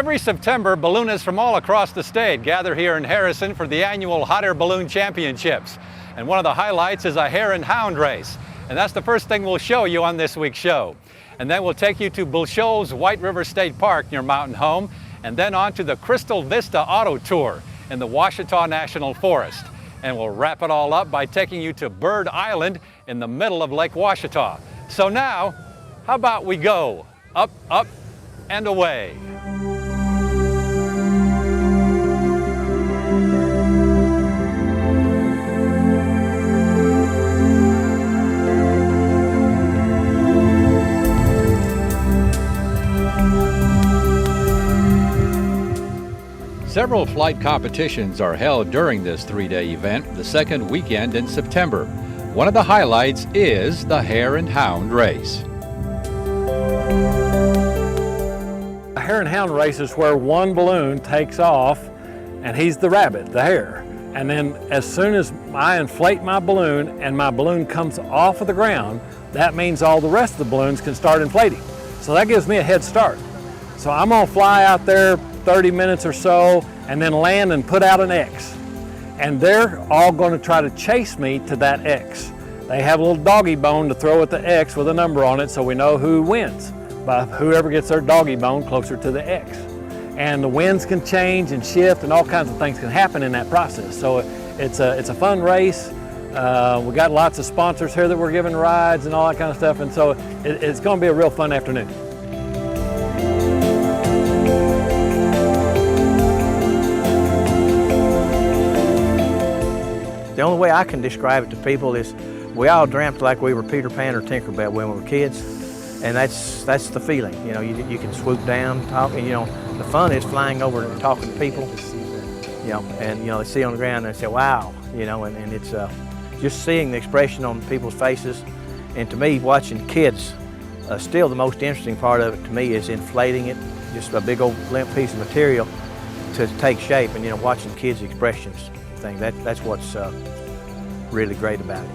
Every September, balloonists from all across the state gather here in Harrison for the annual Hot Air Balloon Championships. And one of the highlights is a hare and hound race. And that's the first thing we'll show you on this week's show. And then we'll take you to Bull Shoals White River State Park near Mountain Home, and then on to the Crystal Vista Auto Tour in the Ouachita National Forest. And we'll wrap it all up by taking you to Bird Island in the middle of Lake Ouachita. So now, how about we go up, up, and away. Several flight competitions are held during this three-day event, the second weekend in September. One of the highlights is the Hare and Hound race. A hare and hound race is where one balloon takes off and he's the rabbit, the hare. And then as soon as I inflate my balloon and my balloon comes off of the ground, that means all the rest of the balloons can start inflating. So that gives me a head start. So I'm gonna fly out there 30 minutes or so and then land and put out an X. And they're all gonna try to chase me to that X. They have a little doggy bone to throw at the X with a number on it so we know who wins, by whoever gets their doggy bone closer to the X. And the winds can change and shift and all kinds of things can happen in that process. So it's a fun race. We got lots of sponsors here that we're giving rides and all that kind of stuff, and so it's gonna be a real fun afternoon. The only way I can describe it to people is we all dreamt like we were Peter Pan or Tinkerbell when we were kids, and that's the feeling. You know, you can swoop down, talk, and you know, the fun is flying over and talking to people. You know, and you know, they see on the ground and they say, "Wow," you know, and it's just seeing the expression on people's faces. And to me, watching kids, still the most interesting part of it to me is inflating it, just a big old limp piece of material to take shape, and you know, watching kids' expressions. That's what's really great about it.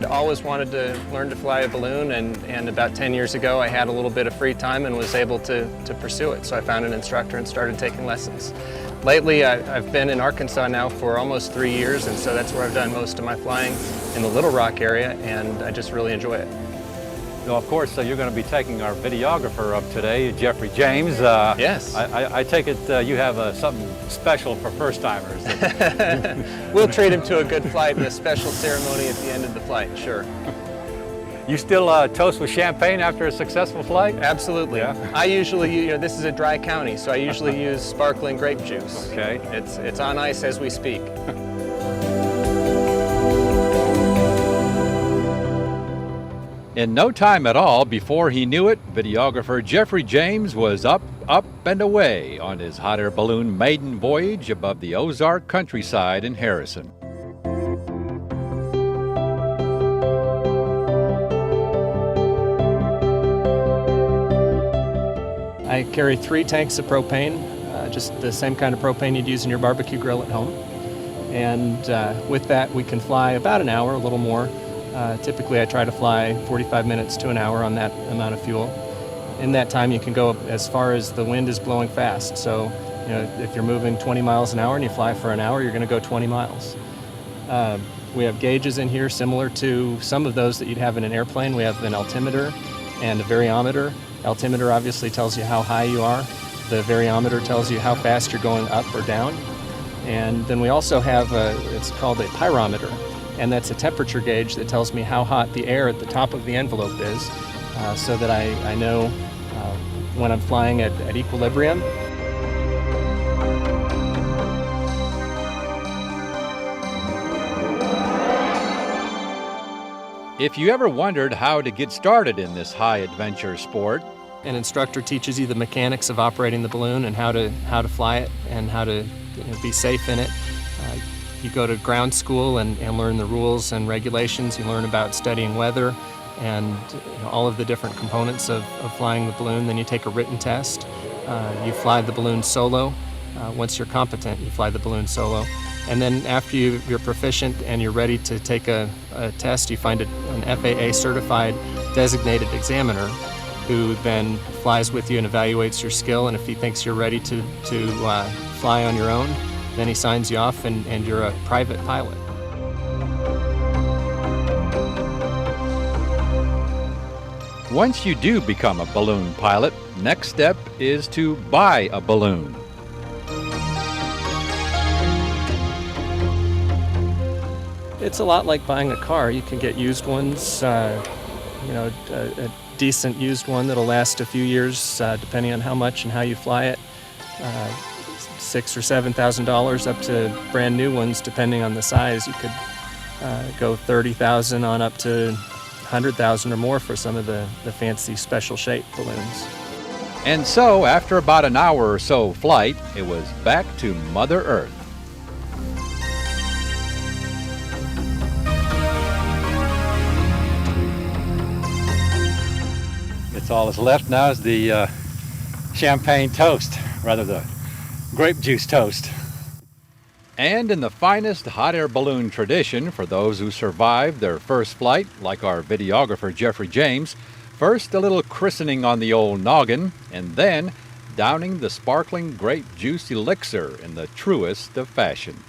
I always wanted to learn to fly a balloon, and about 10 years ago I had a little bit of free time and was able to pursue it. So I found an instructor and started taking lessons. Lately I've been in Arkansas now for almost 3 years, and so that's where I've done most of my flying, in the Little Rock area, and I just really enjoy it. Well, of course, you're going to be taking our videographer up today, Jeffrey James. Yes. I take it you have something special for first-timers. We'll treat him to a good flight and a special ceremony at the end of the flight, sure. You still toast with champagne after a successful flight? Absolutely. Yeah. I usually, you know, this is a dry county, so I usually use sparkling grape juice. Okay. It's on ice as we speak. In no time at all, before he knew it, videographer Jeffrey James was up, up, and away on his hot air balloon maiden voyage above the Ozark countryside in Harrison. I carry 3 tanks of propane, just the same kind of propane you'd use in your barbecue grill at home. And with that, we can fly about an hour, a little more. Typically I try to fly 45 minutes to an hour on that amount of fuel. In that time you can go as far as the wind is blowing fast. So, you know, if you're moving 20 miles an hour and you fly for an hour, you're going to go 20 miles. We have gauges in here similar to some of those that you'd have in an airplane. We have an altimeter and a variometer. Altimeter obviously tells you how high you are. The variometer tells you how fast you're going up or down. And then we also have it's called a pyrometer. And that's a temperature gauge that tells me how hot the air at the top of the envelope is, so that I know when I'm flying at equilibrium. If you ever wondered how to get started in this high adventure sport, an instructor teaches you the mechanics of operating the balloon and how to fly it and how to be safe in it. You go to ground school and learn the rules and regulations. You learn about studying weather and all of the different components of flying the balloon. Then you take a written test. You fly the balloon solo. Once you're competent, you fly the balloon solo. And then after you're proficient and you're ready to take a test, you find an FAA certified designated examiner who then flies with you and evaluates your skill, and if he thinks you're ready to fly on your own, then he signs you off and you're a private pilot. Once you do become a balloon pilot, next step is to buy a balloon. It's a lot like buying a car. You can get used ones, a decent used one that'll last a few years, depending on how much and how you fly it. $6,000 or $7,000 up to brand new ones, depending on the size. You could go $30,000 on up to $100,000 or more for some of the fancy special shaped balloons. And so, after about an hour or so flight, it was back to Mother Earth. It's all that's left now is the champagne toast, rather the grape juice toast. And in the finest hot air balloon tradition for those who survived their first flight, like our videographer Jeffrey James, first a little christening on the old noggin, and then downing the sparkling grape juice elixir in the truest of fashion.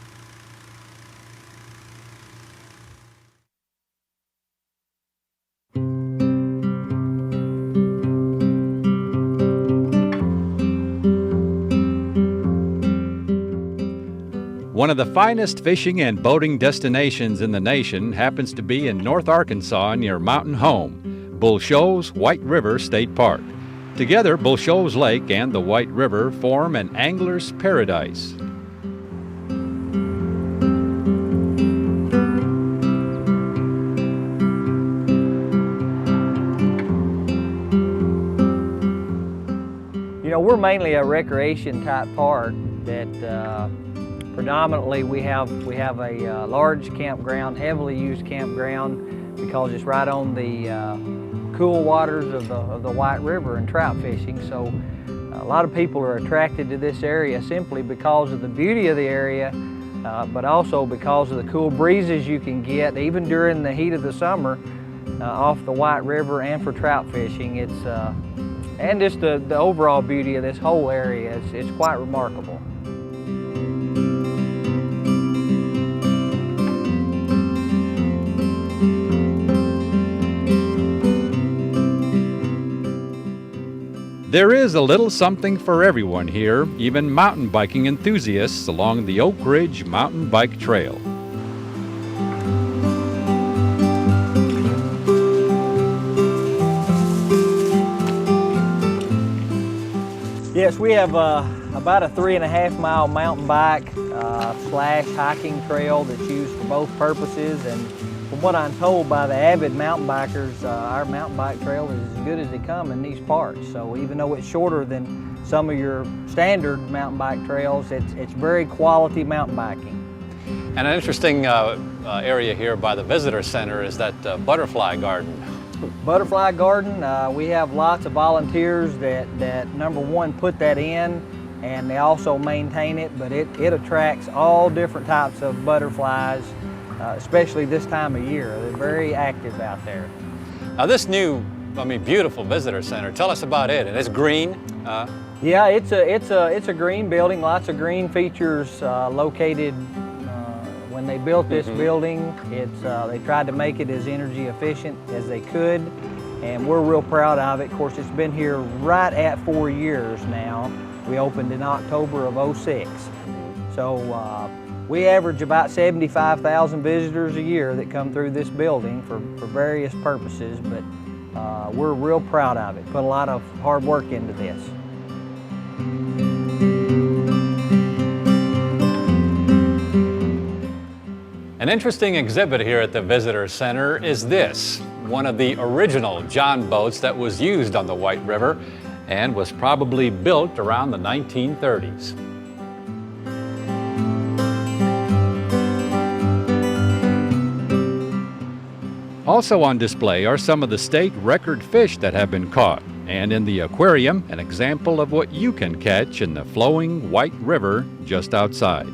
One of the finest fishing and boating destinations in the nation happens to be in North Arkansas near Mountain Home, Bull Shoals White River State Park. Together, Bull Shoals Lake and the White River form an angler's paradise. You know, we're mainly a recreation type park that predominantly we have a large campground, heavily used campground, because it's right on the cool waters of the White River and trout fishing. So a lot of people are attracted to this area simply because of the beauty of the area, but also because of the cool breezes you can get even during the heat of the summer off the White River, and for trout fishing. And just the overall beauty of this whole area, it's quite remarkable. There is a little something for everyone here, even mountain biking enthusiasts along the Oak Ridge Mountain Bike Trail. Yes, we have about a 3.5 mile mountain bike slash hiking trail that's used for both purposes, and from what I'm told by the avid mountain bikers, our mountain bike trail is as good as they come in these parts. So even though it's shorter than some of your standard mountain bike trails, it's very quality mountain biking. And an interesting area here by the visitor center is that butterfly garden. Butterfly garden, we have lots of volunteers that number one put that in, and they also maintain it, but it attracts all different types of butterflies, especially this time of year. They're very active out there. Now this new, beautiful visitor center, tell us about it. And it's green. Yeah, it's a green building, lots of green features located. When they built this building, they tried to make it as energy efficient as they could, and we're real proud of it. Of course, it's been here right at 4 years now. We opened in October of '06. So we average about 75,000 visitors a year that come through this building for various purposes, but we're real proud of it. Put a lot of hard work into this. An interesting exhibit here at the Visitor Center is this, one of the original John boats that was used on the White River and was probably built around the 1930s. Also on display are some of the state record fish that have been caught, and in the aquarium, an example of what you can catch in the flowing White River just outside.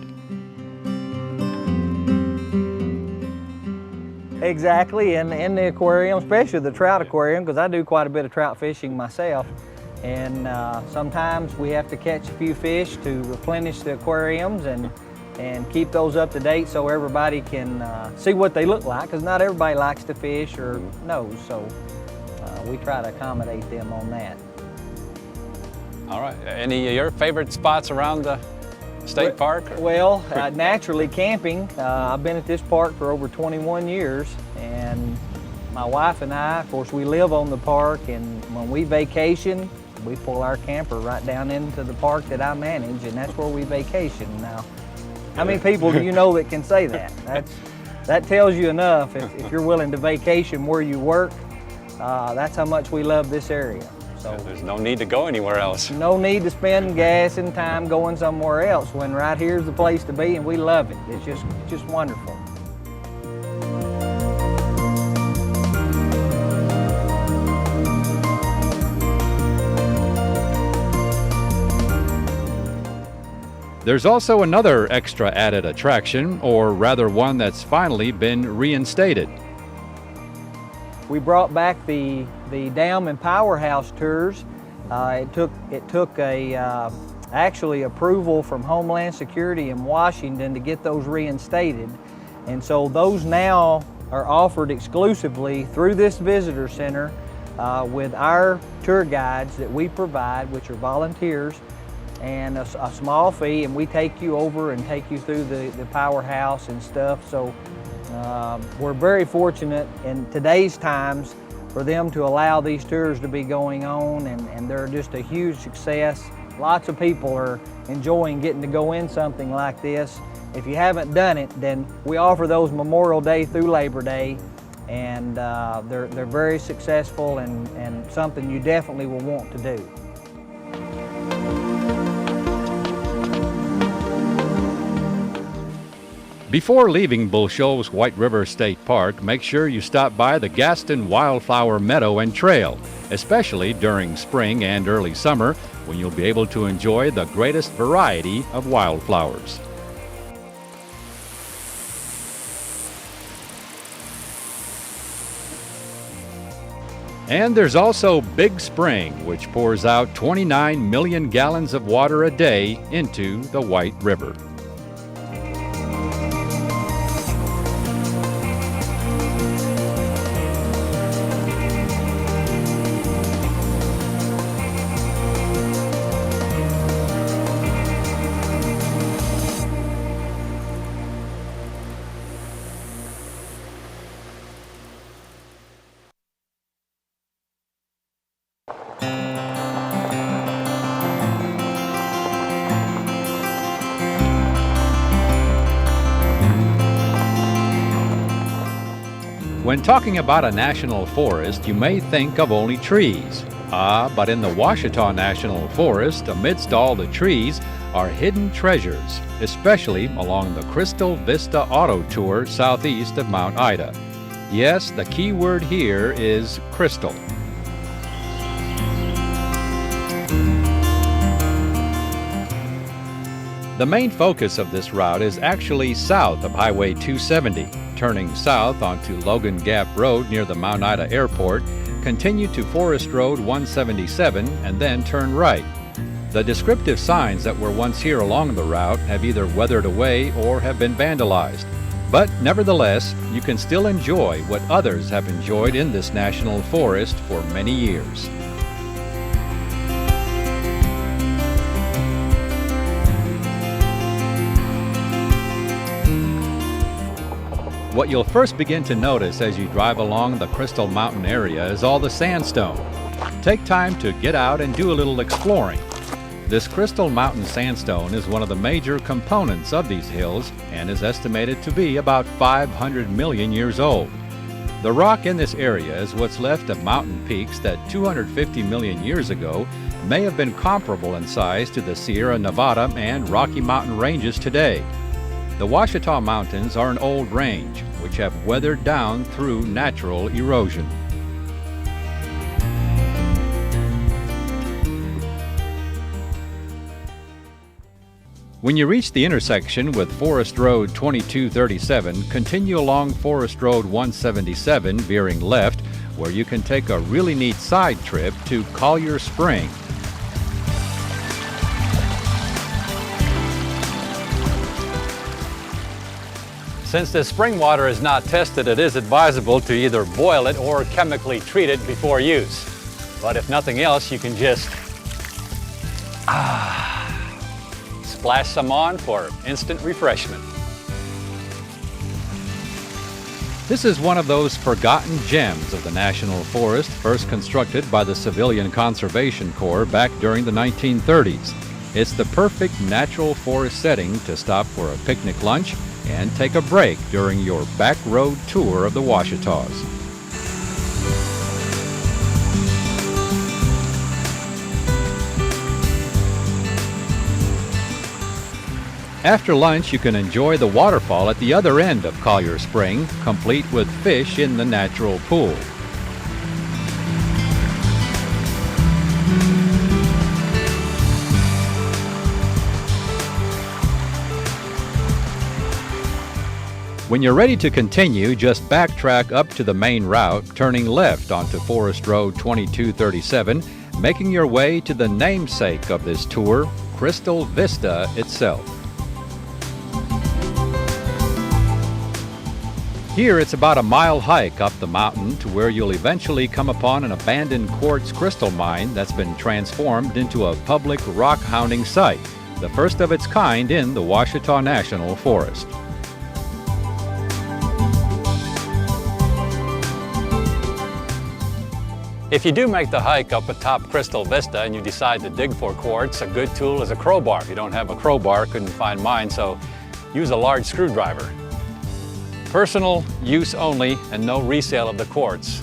Exactly, and in the aquarium, especially the trout aquarium, because I do quite a bit of trout fishing myself. And sometimes we have to catch a few fish to replenish the aquariums and keep those up to date so everybody can see what they look like, because not everybody likes to fish or knows, so we try to accommodate them on that. All right, any of your favorite spots around the state park? Well, naturally camping. I've been at this park for over 21 years, and my wife and I, of course, we live on the park, and when we vacation, we pull our camper right down into the park that I manage, and that's where we vacation. Now, how many people do you know that can say that? That tells you enough. If you're willing to vacation where you work, that's how much we love this area. So there's no need to go anywhere else. No need to spend gas and time going somewhere else when right here's the place to be, and we love it. It's just wonderful. There's also another extra added attraction, or rather one that's finally been reinstated. We brought back the dam and powerhouse tours. It took actually approval from Homeland Security in Washington to get those reinstated, and so those now are offered exclusively through this visitor center with our tour guides that we provide, which are volunteers, and a small fee, and we take you over and take you through the powerhouse and stuff. So we're very fortunate in today's times for them to allow these tours to be going on, and they're just a huge success. Lots of people are enjoying getting to go in something like this. If you haven't done it, then we offer those Memorial Day through Labor Day, and they're very successful and something you definitely will want to do. Before leaving Bull Shoals White River State Park, make sure you stop by the Gaston Wildflower Meadow and Trail, especially during spring and early summer, when you'll be able to enjoy the greatest variety of wildflowers. And there's also Big Spring, which pours out 29 million gallons of water a day into the White River. When talking about a national forest, you may think of only trees. But in the Ouachita National Forest, amidst all the trees, are hidden treasures, especially along the Crystal Vista Auto Tour southeast of Mount Ida. Yes, the key word here is crystal. The main focus of this route is actually south of Highway 270. Turning south onto Logan Gap Road near the Mount Ida Airport, continue to Forest Road 177 and then turn right. The descriptive signs that were once here along the route have either weathered away or have been vandalized. But nevertheless, you can still enjoy what others have enjoyed in this national forest for many years. What you'll first begin to notice as you drive along the Crystal Mountain area is all the sandstone. Take time to get out and do a little exploring. This Crystal Mountain sandstone is one of the major components of these hills and is estimated to be about 500 million years old. The rock in this area is what's left of mountain peaks that 250 million years ago may have been comparable in size to the Sierra Nevada and Rocky Mountain ranges today. The Ouachita Mountains are an old range, which have weathered down through natural erosion. When you reach the intersection with Forest Road 2237, continue along Forest Road 177, veering left, where you can take a really neat side trip to Collier Spring. Since the spring water is not tested, it is advisable to either boil it or chemically treat it before use. But if nothing else, you can just splash some on for instant refreshment. This is one of those forgotten gems of the National Forest, first constructed by the Civilian Conservation Corps back during the 1930s. It's the perfect natural forest setting to stop for a picnic lunch and take a break during your back road tour of the Ouachitas. After lunch, you can enjoy the waterfall at the other end of Collier Spring, complete with fish in the natural pool. When you're ready to continue, just backtrack up to the main route, turning left onto Forest Road 2237, making your way to the namesake of this tour, Crystal Vista itself. Here it's about a mile hike up the mountain to where you'll eventually come upon an abandoned quartz crystal mine that's been transformed into a public rock hounding site, the first of its kind in the Ouachita National Forest. If you do make the hike up atop Crystal Vista and you decide to dig for quartz, a good tool is a crowbar. If you don't have a crowbar, couldn't find mine, so use a large screwdriver. Personal use only and no resale of the quartz.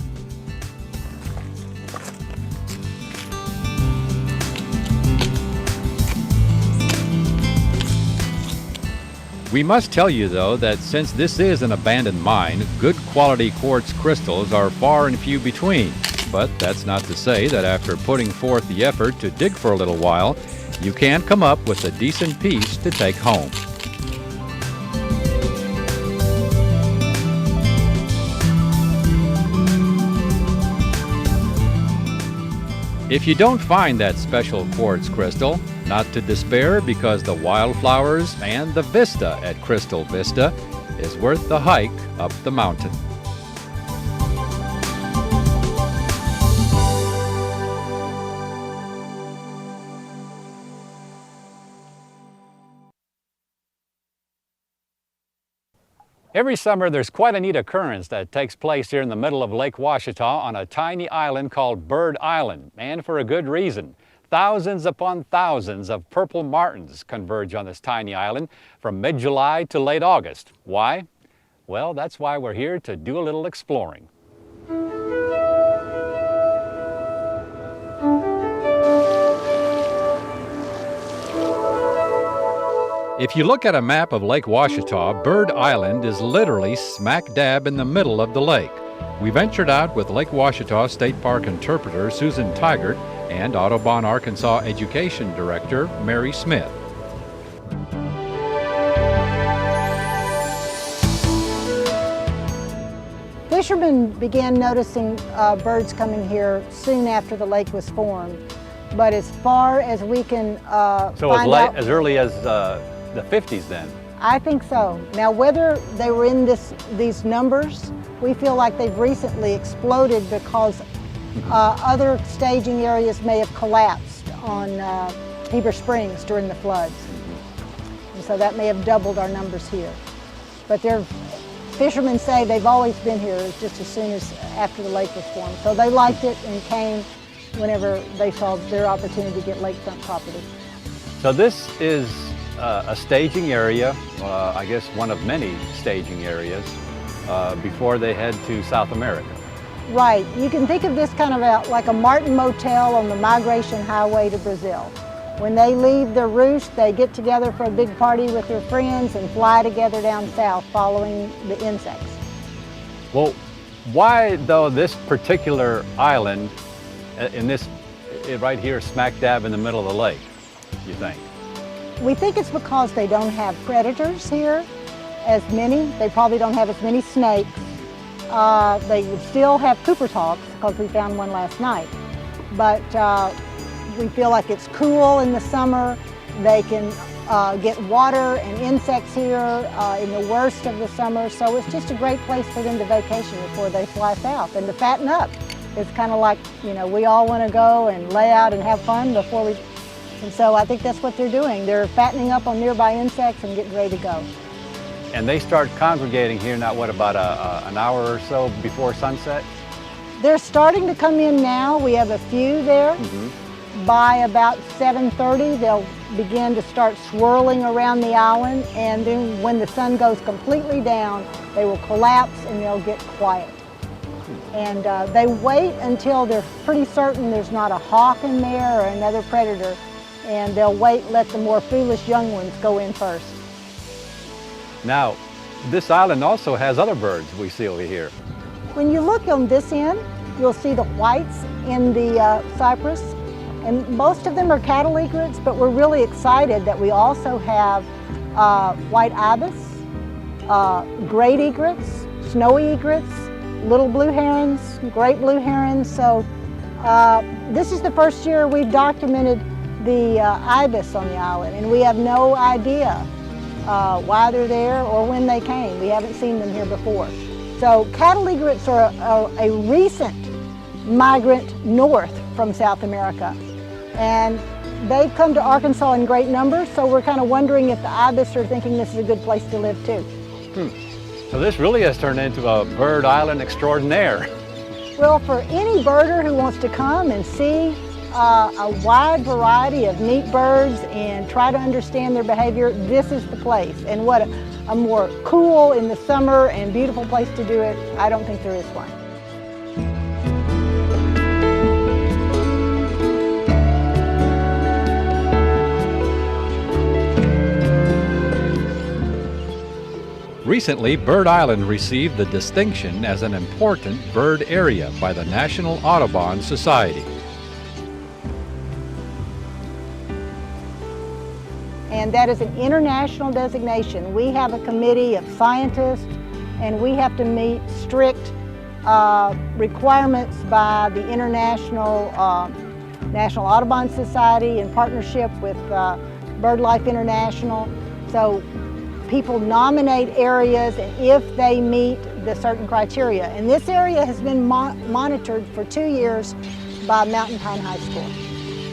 We must tell you, though, that since this is an abandoned mine, good quality quartz crystals are far and few between. But that's not to say that after putting forth the effort to dig for a little while, you can come up with a decent piece to take home. If you don't find that special quartz crystal, not to despair, because the wildflowers and the vista at Crystal Vista is worth the hike up the mountain. Every summer, there's quite a neat occurrence that takes place here in the middle of Lake Ouachita on a tiny island called Bird Island, and for a good reason. Thousands upon thousands of purple martins converge on this tiny island from mid-July to late August. Why? Well, that's why we're here to do a little exploring. If you look at a map of Lake Ouachita, Bird Island is literally smack dab in the middle of the lake. We ventured out with Lake Ouachita State Park interpreter Susan Tigert and Audubon, Arkansas Education Director Mary Smith. Fishermen began noticing birds coming here soon after the lake was formed. But as far as we can find out, as early as the 50s then? I think so. Now, whether they were in these numbers, we feel like they've recently exploded because other staging areas may have collapsed on Heber Springs during the floods. And so that may have doubled our numbers here. But fishermen say they've always been here just as soon as after the lake was formed. So they liked it and came whenever they saw their opportunity to get lakefront property. So this is a staging area, I guess one of many staging areas, before they head to South America. Right. You can think of this kind of like a Martin Motel on the migration highway to Brazil. When they leave their roost, they get together for a big party with their friends and fly together down south following the insects. Well, why though this particular island right here smack dab in the middle of the lake, you think? We think it's because they don't have predators here as many. They probably don't have as many snakes. They would still have Cooper's hawks because we found one last night. But we feel like it's cool in the summer. They can get water and insects here in the worst of the summer. So it's just a great place for them to vacation before they fly south and to fatten up. It's kind of like, you know, we all want to go and lay out and have fun before we, and so I think that's what they're doing. They're fattening up on nearby insects and getting ready to go. And they start congregating here now, what, about an hour or so before sunset? They're starting to come in now. We have a few there. By about 7:30, they'll begin to start swirling around the island, and then when the sun goes completely down, they will collapse and they'll get quiet. And they wait until they're pretty certain there's not a hawk in there or another predator, and they'll wait, let the more foolish young ones go in first. Now, this island also has other birds we see over here. When you look on this end, you'll see the whites in the cypress, and most of them are cattle egrets, but we're really excited that we also have white ibis, great egrets, snowy egrets, little blue herons, great blue herons. So this is the first year we've documented the ibis on the island, and we have no idea why they're there or when they came. We haven't seen them here before. So cattle egrets are a recent migrant north from South America, and they've come to Arkansas in great numbers, so we're kind of wondering if the ibis are thinking this is a good place to live too. So this really has turned into a bird island extraordinaire. Well, for any birder who wants to come and see a wide variety of neat birds and try to understand their behavior, this is the place. And what a more cool in the summer and beautiful place to do it, I don't think there is one. Recently, Bird Island received the distinction as an important bird area by the National Audubon Society. And that is an international designation. We have a committee of scientists, and we have to meet strict requirements by the International National Audubon Society in partnership with BirdLife International. So people nominate areas, and if they meet the certain criteria. And this area has been monitored for 2 years by Mountain Pine High School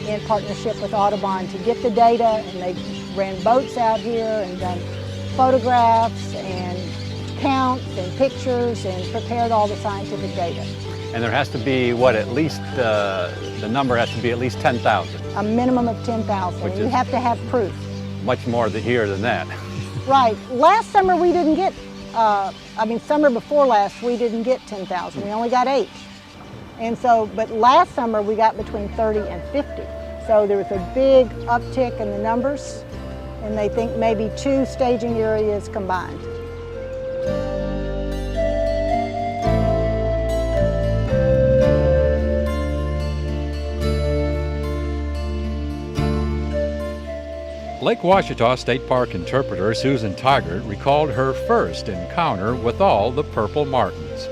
in partnership with Audubon to get the data, and they ran boats out here and done photographs and counts and pictures and prepared all the scientific data. And there has to be, what, at least, the number has to be at least 10,000. A minimum of 10,000. You have to have proof. Much more here than that. Right. Last summer we didn't get, summer before last we didn't get 10,000. We only got 8. And so, but last summer we got between 30 and 50. So there was a big uptick in the numbers, and they think maybe 2 staging areas combined. Lake Ouachita State Park interpreter Susan Taggart recalled her first encounter with all the purple martins.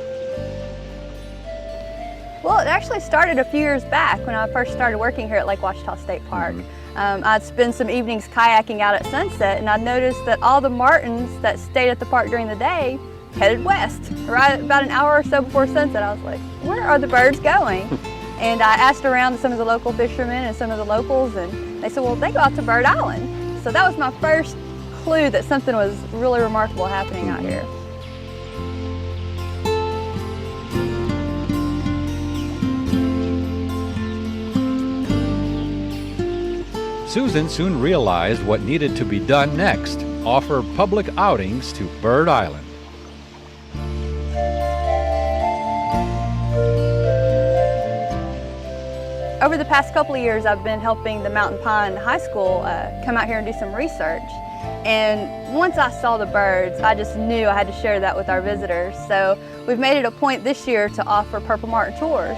Well, it actually started a few years back when I first started working here at Lake Ouachita State Park. I'd spend some evenings kayaking out at sunset, and I noticed that all the martins that stayed at the park during the day headed west. Right about an hour or so before sunset, I was like, where are the birds going? And I asked around to some of the local fishermen and some of the locals, and they said, well, they go out to Bird Island. So that was my first clue that something was really remarkable happening out here. Susan soon realized what needed to be done next: offer public outings to Bird Island. Over the past couple of years, I've been helping the Mountain Pine High School come out here and do some research. And once I saw the birds, I just knew I had to share that with our visitors. So we've made it a point this year to offer purple martin tours.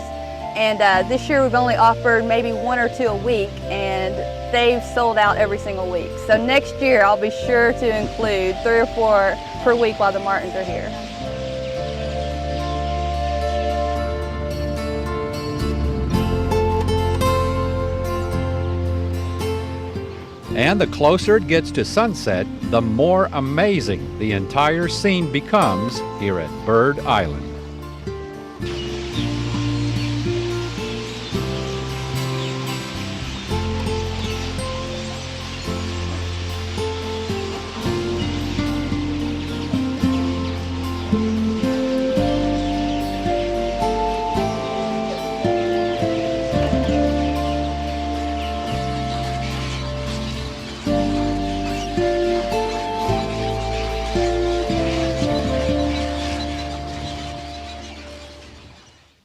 And this year we've only offered maybe 1 or 2 a week, and they've sold out every single week. So next year I'll be sure to include 3 or 4 per week while the martins are here. And the closer it gets to sunset, the more amazing the entire scene becomes here at Bird Island.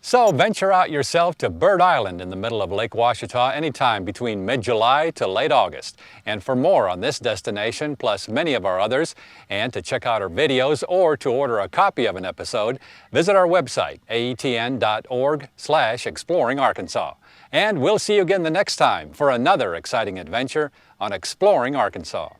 So venture out yourself to Bird Island in the middle of Lake Ouachita anytime between mid-July to late August. And for more on this destination, plus many of our others, and to check out our videos or to order a copy of an episode, visit our website, aetn.org/exploring-Arkansas. And we'll see you again the next time for another exciting adventure on Exploring Arkansas.